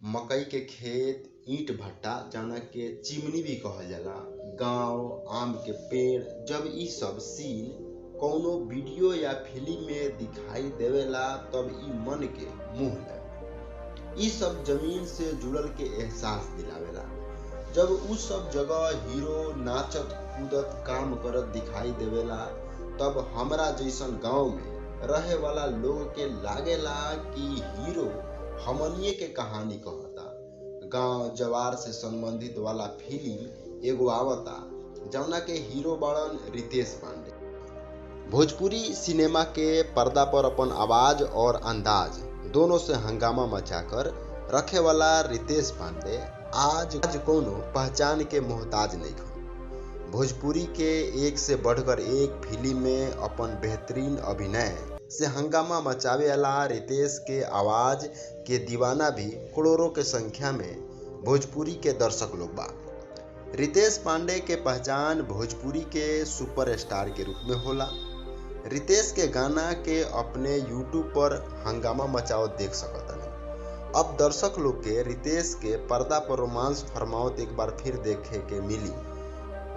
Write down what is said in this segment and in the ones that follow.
मकई के खेत, ईंट भट्टा जौना के चिमनी भी कहल जाला, गांव, आम के पेड़, जब इ सब सीन कौनो वीडियो या फिल्म में दिखाई देवेला तब इ मन के मोह लेला। इ सब जमीन से जुड़ल के एहसास दिलावेला। जब उ सब जगह हीरो नाचत कूदत काम करत दिखाई देवेला तब हमरा जैसन गांव में रहे वाला लोग के लागेला कि हीरो हमनिए के कहानी कहता। गांव जवार से संबंधित वाला फिल्म एगो आवता जौना के हीरो बड़न रितेश पांडे। भोजपुरी सिनेमा के पर्दा पर अपन आवाज और अंदाज दोनों से हंगामा मचाकर रखे वाला रितेश पांडे आज कोनो पहचान के मोहताज नहीं हो। भोजपुरी के एक से बढ़कर एक फिल्म में अपन बेहतरीन अभिनय से हंगामा मचावे वाला रितेश के आवाज के दीवाना भी करोड़ों के संख्या में भोजपुरी के दर्शक लोग बा। रितेश पांडे के पहचान भोजपुरी के सुपरस्टार के रूप में होला। रितेश के गाना के अपने यूट्यूब पर हंगामा मचावत देख सकतन। अब दर्शक लोग के रितेश के पर्दा पर रोमांस फरमावत एक बार फिर देखे के मिली।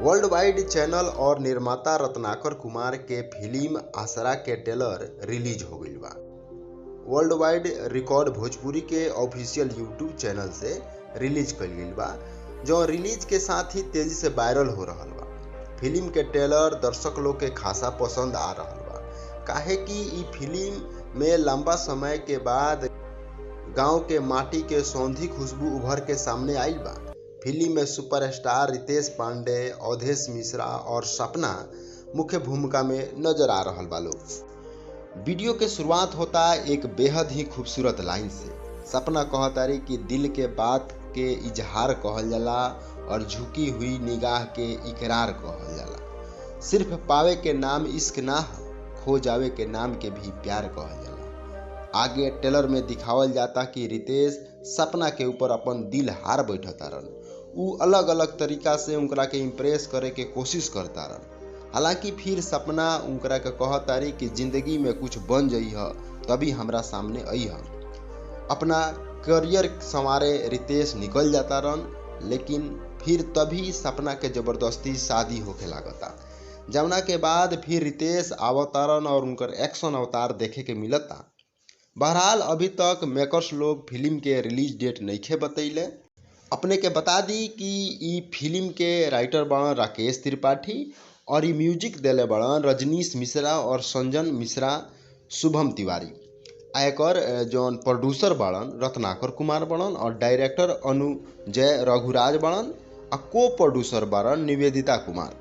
वर्ल्ड वाइड चैनल और निर्माता रत्नाकर कुमार के फिल्म आसरा के ट्रेलर रिलीज हो गईल बा। वर्ल्ड वाइड रिकॉर्ड भोजपुरी के ऑफिशियल यूट्यूब चैनल से रिलीज कईल गईल बा, जो रिलीज के साथ ही तेजी से वायरल हो रहल बा। फिल्म के ट्रेलर दर्शक लोग के खासा पसंद आ रहल बा, काहे कि इ फिल्म में लंबा समय के बाद गांव के माटी के सौंधी खुशबू उभर के सामने आइल बा। फिल्म में सुपरस्टार रितेश पांडे, अवधेश मिश्रा और सपना मुख्य भूमिका में नजर आ रहल बा लोग। वीडियो के शुरुआत होता एक बेहद ही खूबसूरत लाइन से। सपना कहतारी कि दिल के बात के इजहार कहल जाला और झुकी हुई निगाह के इकरार कहल जाला। सिर्फ पावे के नाम इश्क ना हो, खो जावे के नाम के भी प्यार कहल जाला। आगे ट्रेलर में दिखावल जाता कि रितेश सपना के ऊपर अपन दिल हार बैठतारन। उ अलग अलग तरीका से उनकरा के इम्प्रेस करे के कोशिश करतारन। हालांकि फिर सपना उनकरा के कहतारी कि जिंदगी में कुछ बन जइह तभी हमरा सामने अइह। अपना करियर संवारे रितेश निकल जातारन, लेकिन फिर तभी सपना के जबरदस्ती शादी होके लागता, जवना के बाद फिर रितेश आवतारन और उनकर एक्शन अवतार देखे के मिलता। बहरहाल अभी तक मेकर्स लोग फिल्म के रिलीज डेट नइखे बतैले। अपने के बता दी कि इ फिल्म के राइटर बड़न राकेश त्रिपाठी और इ म्यूजिक देले बड़न रजनीश मिश्रा और संजन मिश्रा, शुभम तिवारी। एकर जौन प्रोड्यूसर बड़न रत्नाकर कुमार बड़न और डायरेक्टर अनुजय रघुराज बड़न और को प्रोड्यूसर बड़न निवेदिता कुमार।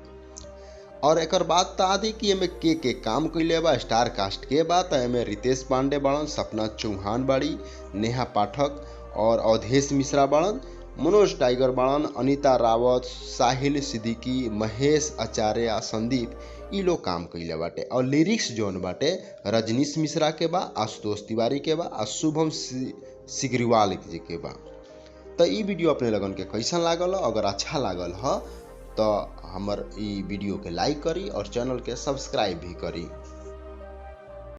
और एकर बात बता दी कि एमे के काम कइले बा। स्टार कास्ट के बात एमे रितेश पांडे बड़न, सपना चौहान बाड़ी, नेहा पाठक और अवधेश मिश्रा बड़न, मनोज टाइगर बड़न, अनीता रावत, साहिल सिद्दीकी, महेश आचार्य, संदीप, इ लोग काम कइले बाटे। और लिरिक्स जौन बाटे रजनीश मिश्रा के बा, आशुतोष तिवारी के बा और शुभम सिग्रीवाल जी के बा। तो इ वीडियो अपने लगन के कैसन लागल? अगर अच्छा लागल ह तो हमर इ वीडियो के लाइक करी और चैनल के सब्सक्राइब भी करी।